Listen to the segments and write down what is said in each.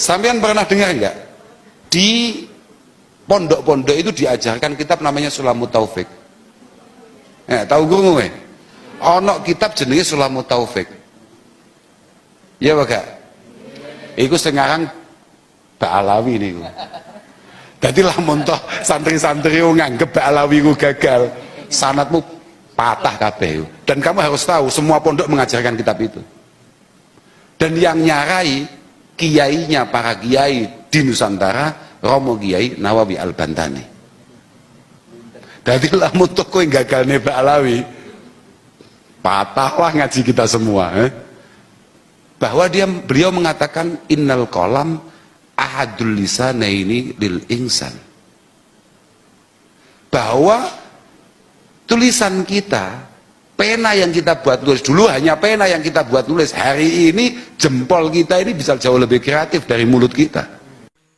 Sampean pernah dengar nggak? Di pondok-pondok itu diajarkan kitab namanya Sulamut Taufik. Tahu guru nggak? Ono kitab jenenge Sulamut Taufik. Ya Pak. Iku sekarang Mbak Alawi niku. Dadi lamun toh santri-santri nganggep Mbak Alawi ku gagal, sanadmu patah kabeh. Dan kamu harus tahu semua pondok mengajarkan kitab itu. Dan yang nyarai kiainya para kiai di Nusantara Romo Kiai Nawawi Al-Bantani. Dadi lamun toh kowe gagalne Mbak Alawi, patahlah ngaji kita semua. Bahwa beliau mengatakan innal qalam ahadul lisanaini lil insan. Bahwa tulisan kita, pena yang kita buat tulis dulu hanya pena yang kita buat tulis. Hari ini jempol kita ini bisa jauh lebih kreatif dari mulut kita.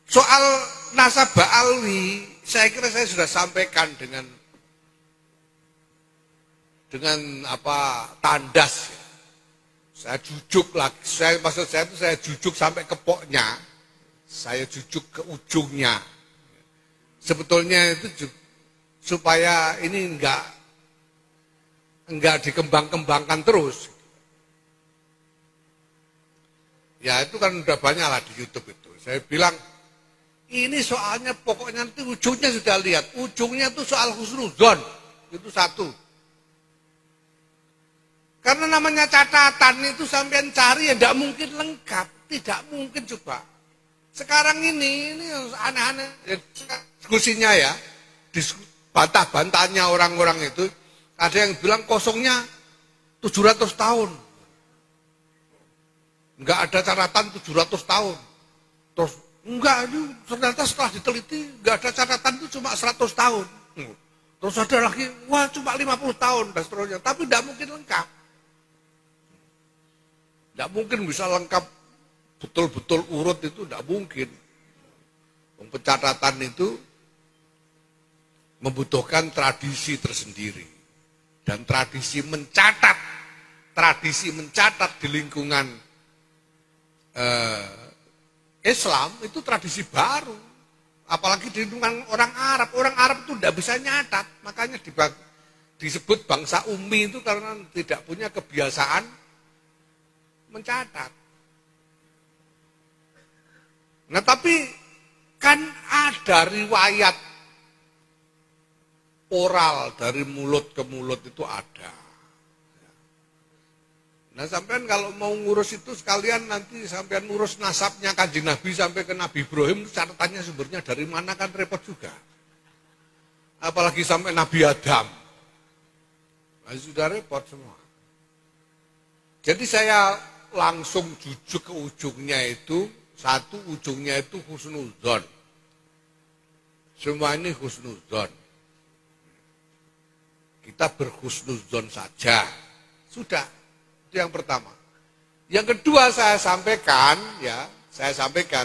Soal nasab Ba'alwi, saya kira saya sudah sampaikan dengan tandas. Saya jujuk lagi, maksud saya itu saya jujuk sampai ke poknya, saya jujuk ke ujungnya. Sebetulnya itu supaya ini enggak dikembang-kembangkan terus. Ya itu kan udah banyak lah di YouTube itu. Saya bilang, ini soalnya pokoknya nanti ujungnya sudah lihat. Ujungnya itu soal husnuzon, itu satu. Karena namanya catatan itu sampean cari ya tidak mungkin lengkap, tidak mungkin coba. Sekarang ini aneh-aneh diskusinya ya, bantah-bantahnya orang-orang itu, ada yang bilang kosongnya 700 tahun. Enggak ada catatan 700 tahun. Terus enggak, ternyata setelah diteliti enggak ada catatan itu cuma 100 tahun. Terus ada lagi, wah cuma 50 tahun dan seterusnya, tapi tidak mungkin lengkap. Tidak mungkin bisa lengkap betul-betul urut itu tidak mungkin. Pencatatan itu membutuhkan tradisi tersendiri. Dan tradisi mencatat di lingkungan Islam itu tradisi baru. Apalagi di lingkungan orang Arab. Orang Arab itu tidak bisa nyatat. Makanya disebut bangsa ummi itu karena tidak punya kebiasaan mencatat. Nah tapi kan ada riwayat oral dari mulut ke mulut itu ada. Nah sampean kalau mau ngurus itu sekalian nanti sampean ngurus nasabnya Kanjeng Nabi sampai ke Nabi Ibrahim, catatannya sumbernya dari mana kan repot juga. Apalagi sampai Nabi Adam. Nah, sudah repot semua. Jadi saya langsung jujuk ke ujungnya itu, satu ujungnya itu husnuzon. Semua ini husnuzon. Kita berhusnuzon saja. Sudah, itu yang pertama. Yang kedua saya sampaikan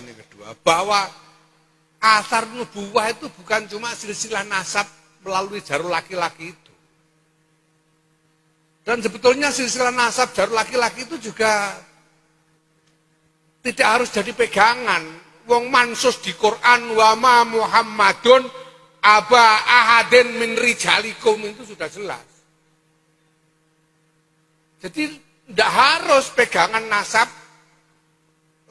yang kedua, bahwa asar nubuwah itu bukan cuma silsilah nasab melalui jalur laki-laki itu. Dan sebetulnya silsilah nasab jalur laki-laki itu juga tidak harus jadi pegangan. Wong mansus di Quran wa ma Muhammadun aba ahadin min rijalikum itu sudah jelas. Jadi tidak harus pegangan nasab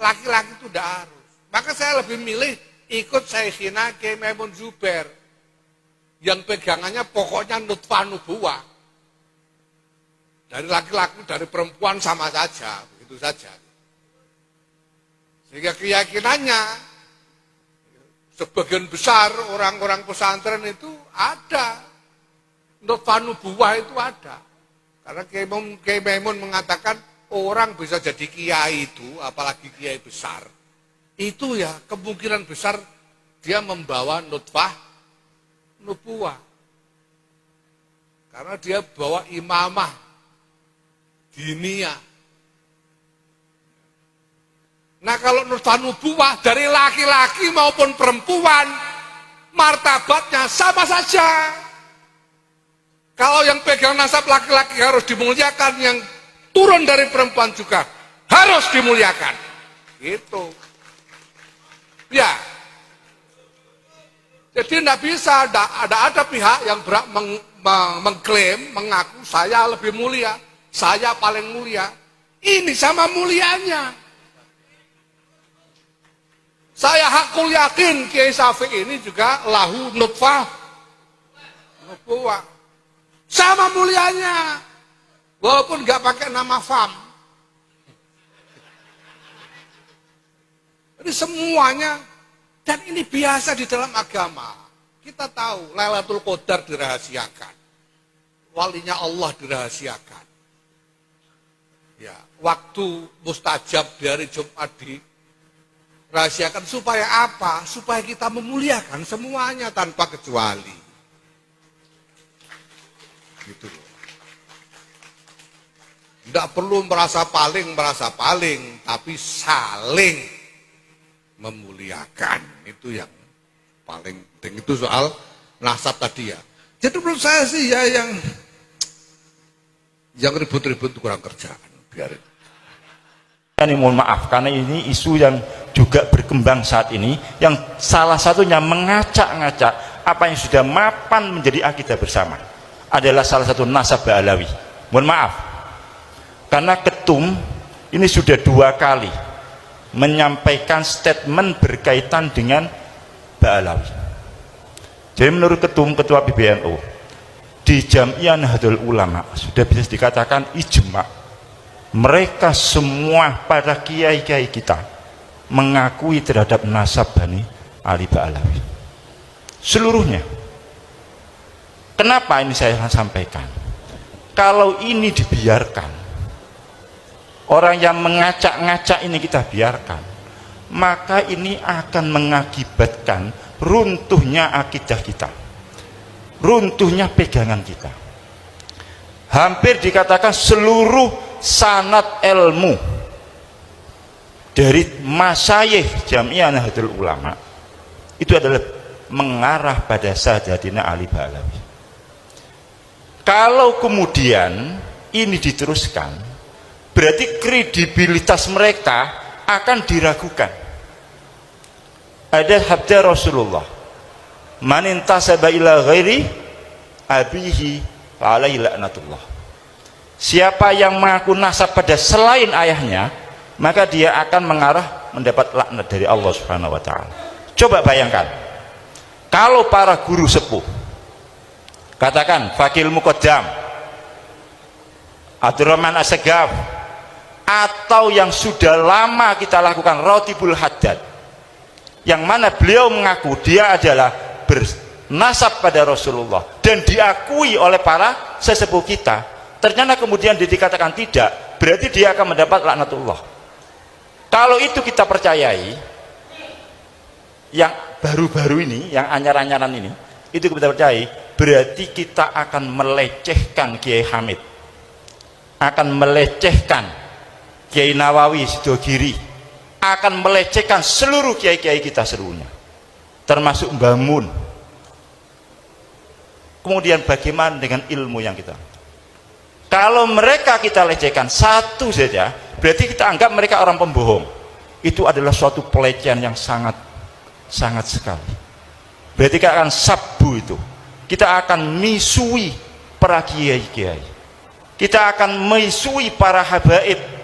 laki-laki itu tidak harus. Maka saya lebih milih ikut Syekhina Kiai Maimun Zubair yang pegangannya pokoknya nutfah nubuwah. Dari laki-laki, dari perempuan sama saja, begitu saja. Sehingga keyakinannya, sebagian besar orang-orang pesantren itu ada. Nutfah nubuwah itu ada. Karena Kiai Maimun mengatakan, orang bisa jadi kiai itu, apalagi kiai besar. Itu ya, kemungkinan besar dia membawa nutfah nubuwah. Karena dia bawa imamah diniyah. Nah kalau nutfah nubuwah dari laki-laki maupun perempuan martabatnya sama saja. Kalau yang pegang nasab laki-laki harus dimuliakan, yang turun dari perempuan juga harus dimuliakan. Gitu. Ya. Jadi tidak bisa, ada pihak yang berhak mengklaim, mengaku saya lebih mulia, saya paling mulia. Ini sama mulianya. Saya hakul yakin Kiai Syafi'i ini juga lahu nutfah, nubuwah. Sama mulianya, walaupun nggak pakai nama fam. Ini semuanya, dan ini biasa di dalam agama. Kita tahu Lailatul Qadar dirahasiakan, walinya Allah dirahasiakan. Ya, waktu mustajab di hari Jumat dirahasiakan supaya apa? Supaya kita memuliakan semuanya tanpa kecuali. Gitu loh. Tidak perlu merasa paling, tapi saling memuliakan. Itu yang paling penting. Itu soal nasab tadi ya. Jadi menurut saya sih ya yang ribut-ribut kurang kerjaan. Biarin. Ini mohon maaf karena ini isu yang juga berkembang saat ini, yang salah satunya mengacak-ngacak apa yang sudah mapan menjadi akidah bersama adalah salah satu nasab Ba'alawi. Mohon maaf karena ketum ini sudah 2 kali menyampaikan statement berkaitan dengan Ba'alawi. Jadi menurut ketua PBNU di Jamiah Nahdlatul Ulama sudah bisa dikatakan ijma, mereka semua para kiai-kiai kita mengakui terhadap nasab Bani Ali Ba'alawi seluruhnya. Kenapa ini saya sampaikan? Kalau ini dibiarkan, orang yang mengacak-ngacak ini kita biarkan, maka ini akan mengakibatkan runtuhnya akidah kita, runtuhnya pegangan kita. Hampir dikatakan seluruh sanad ilmu dari masyayikh Jamiah Nahdlatul Ulama itu adalah mengarah pada Sayyidina Ali Ba'alawi. Kalau kemudian ini diteruskan, berarti kredibilitas mereka akan diragukan. Ada sabda Rasulullah, man intasaba ila ghairi abihi fa alaihi laknatullah. Siapa yang mengaku nasab pada selain ayahnya, maka dia akan mengarah mendapat laknat dari Allah Subhanahu wa taala. Coba bayangkan, kalau para guru sepuh, katakan Fakil Muqaddam, Abdurrahman As-Sagaf, atau yang sudah lama kita lakukan Ratibul Haddad, yang mana beliau mengaku dia adalah bernasab pada Rasulullah dan diakui oleh para sesepuh kita, ternyata kemudian dikatakan tidak, berarti dia akan mendapat laknatullah. Kalau itu kita percayai, yang baru-baru ini, yang anyar-anyaran ini, itu kita percayai, berarti kita akan melecehkan Kiai Hamid, akan melecehkan Kiai Nawawi Sidogiri, akan melecehkan seluruh kiai-kiai kita seluruhnya, termasuk Mbah Mun. Kemudian bagaimana dengan ilmu yang kita? Kalau mereka kita lecehkan satu saja, berarti kita anggap mereka orang pembohong. Itu adalah suatu pelecehan yang sangat sekali. Berarti kita akan sabbu itu. Kita akan misui para kiai-kiai. Kita akan misui para habaib.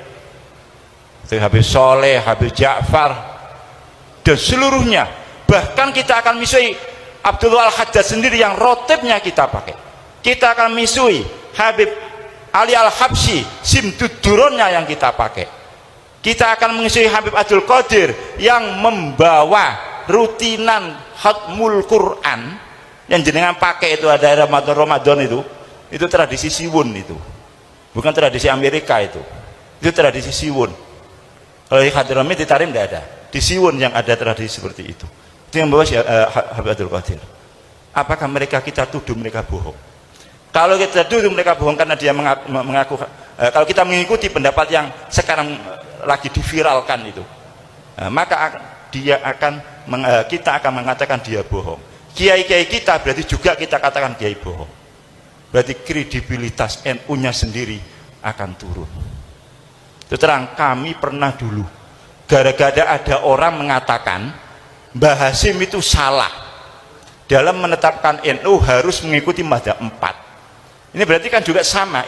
Habib Soleh, Habib Ja'far, dan seluruhnya. Bahkan kita akan misui Abdullah Al-Haddad sendiri yang rotibnya kita pakai. Kita akan misui Habib Ali Al-Habsyi, simtuduronnya yang kita pakai. Kita akan mengisi Habib Abdul Qadir yang membawa rutinan khatmul Quran yang jenengan pakai itu, ada Ramadan itu tradisi Siwun, itu bukan tradisi Amerika, itu tradisi Siwun. Kalau di Hadrami di Tarim tidak ada, di Siwun yang ada tradisi seperti itu yang membawa Habib Abdul Qadir. Apakah mereka kita tuduh mereka bohong? Kalau kita tuduh mereka bohong karena dia mengaku, kalau kita mengikuti pendapat yang sekarang lagi diviralkan itu, maka kita akan mengatakan dia bohong. Kiai-kiai kita berarti juga kita katakan kiai bohong. Berarti kredibilitas NU-nya sendiri akan turun. Itu terang, kami pernah dulu gara-gara ada orang mengatakan Mbah Hasyim itu salah dalam menetapkan NU harus mengikuti mazhab 4. Ini berarti kan juga sama.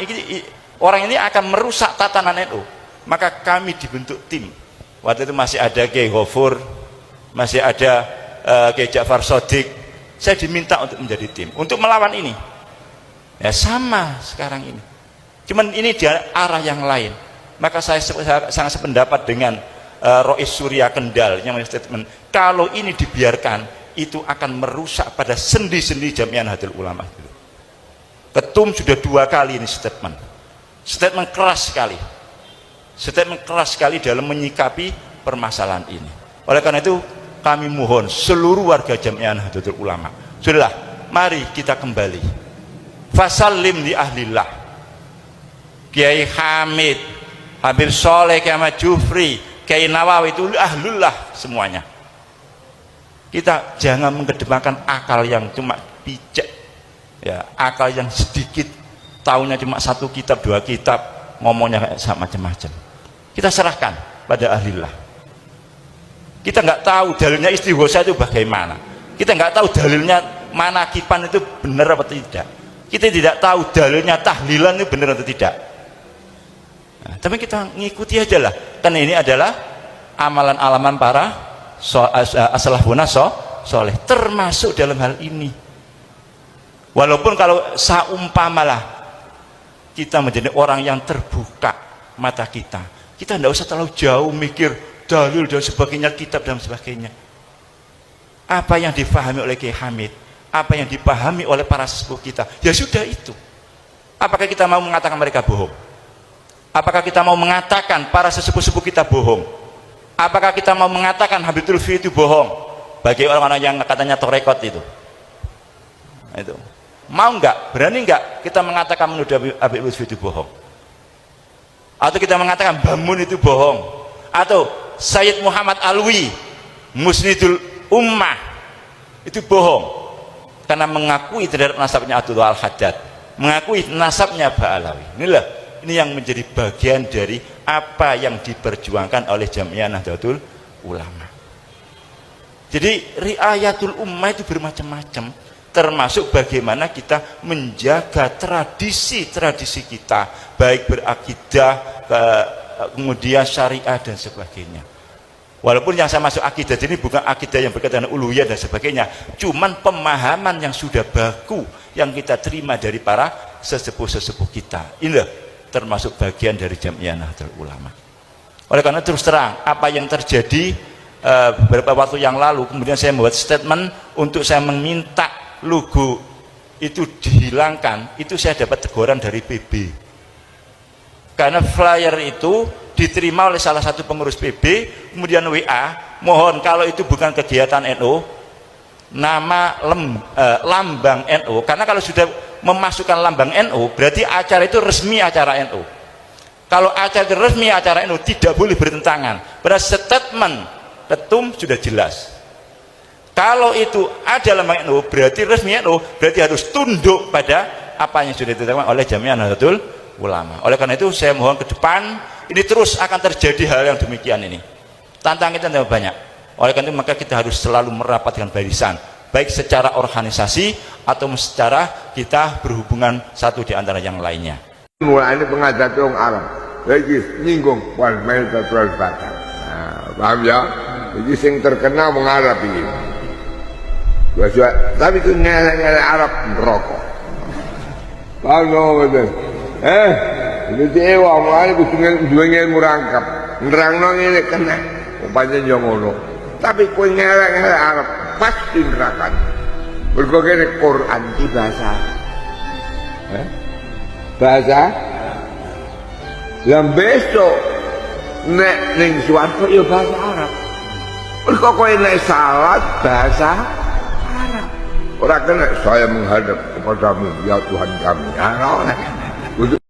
Orang ini akan merusak tatanan NU. Maka kami dibentuk tim. Waktu itu masih ada Kiai Ghafur, masih ada Kiai Ja'far Shadiq. Saya diminta untuk menjadi tim untuk melawan ini. Ya sama sekarang ini. Cuman ini di arah yang lain. Maka saya sangat sependapat dengan Rois Surya Kendal yang statement, kalau ini dibiarkan itu akan merusak pada sendi-sendi Jamiah Nahdlatul Ulama. Ketum sudah 2 kali ini statement keras sekali dalam menyikapi permasalahan ini. Oleh karena itu kami mohon seluruh warga Jamiah Nahdlatul Ulama, sudahlah, mari kita kembali fasallim li ahlillah. Kiai Hamid, Habib Soleh, Kiai Ahmad Jufri, Kiai Nawawi itu ahlullah semuanya. Kita jangan mengedepankan akal yang cuma pijak, ya, akal yang sedikit, tahunya cuma 1 kitab 2 kitab, ngomongnya kayak macam-macam. Kita serahkan pada ahlillah. Kita nggak tahu dalilnya istighosa itu bagaimana. Kita nggak tahu dalilnya manakipan itu benar atau tidak. Kita tidak tahu dalilnya tahlilan itu benar atau tidak. Nah, tapi kita ngikuti aja lah, karena ini adalah amalan-alaman para as-salafun soleh, termasuk dalam hal ini. Walaupun kalau saumpamalah kita menjadi orang yang terbuka mata kita tidak usah terlalu jauh mikir dalil dan sebagainya, kitab dan sebagainya. Apa yang dipahami oleh Kiai Hamid, apa yang dipahami oleh para sesepuh kita, ya sudah itu. Apakah kita mau mengatakan mereka bohong? Apakah kita mau mengatakan para sesepuh-sepuh kita bohong? Apakah kita mau mengatakan Habib Lutfi itu bohong? Bagi orang-orang yang katanya torekot itu. Nah, itu. Mau enggak? Berani enggak kita mengatakan menuduh Habib Lutfi itu bohong? Atau kita mengatakan Bamun itu bohong? Atau Sayyid Muhammad Alwi, Musnidul Ummah, itu bohong? Karena mengakui terhadap nasabnya Abdullah Al-Haddad, mengakui nasabnya Ba'alawi. Ini yang menjadi bagian dari apa yang diperjuangkan oleh Jamiah Nahdlatul Ulama. Jadi riayatul ummah itu bermacam-macam, termasuk bagaimana kita menjaga tradisi-tradisi kita, baik berakidah, kemudian syariah dan sebagainya. Walaupun yang saya masuk akidah ini bukan akidah yang berkaitan dengan uluhiyah dan sebagainya, cuman pemahaman yang sudah baku yang kita terima dari para sesepuh-sesepuh kita. Inilah termasuk bagian dari Jamiah Nahdlatul Ulama. Oleh karena terus terang apa yang terjadi beberapa waktu yang lalu, kemudian saya membuat statement untuk saya meminta logo itu dihilangkan, itu saya dapat teguran dari PB. Karena flyer itu diterima oleh salah satu pengurus PB, kemudian WA, mohon kalau itu bukan kegiatan NU, nama lambang NU, karena kalau sudah memasukkan lambang NU berarti acara itu resmi acara NU. Kalau acara itu resmi acara NU tidak boleh bertentangan. Berarti statement ketum sudah jelas. Kalau itu ada lambang NU berarti resmi NU, berarti harus tunduk pada apa yang sudah ditetapkan oleh Jamiah Nahdlatul Ulama. Oleh karena itu saya mohon ke depan ini terus akan terjadi hal yang demikian ini. Tantangan kita tidak banyak. Oleh karena itu maka kita harus selalu merapatkan barisan, baik secara organisasi atau secara kita berhubungan satu di antara yang lainnya. Mulai ini pengajar orang Arab, lagi nyinggung wal mail terus batang. Paham ya? Jadi sing terkenal orang Arab ini. Tapi itu ngelak-ngelak Arab merokok. Paham ya betul? Jadi ewa mulai kudu ilmu rangkap, nerangno ngene kena. Umpamanya yo ngono. Tapi kowe ngelak-ngelak Arab pasti neraka. Mergo kene Quran iki bahasa. Bahasa. Lah besok nek ning suwarga ya bahasa Arab. Mergo kowe nek salat bahasa Arab. Ora kena saya menghadap kepadamu ya Tuhan kami. Ya ora.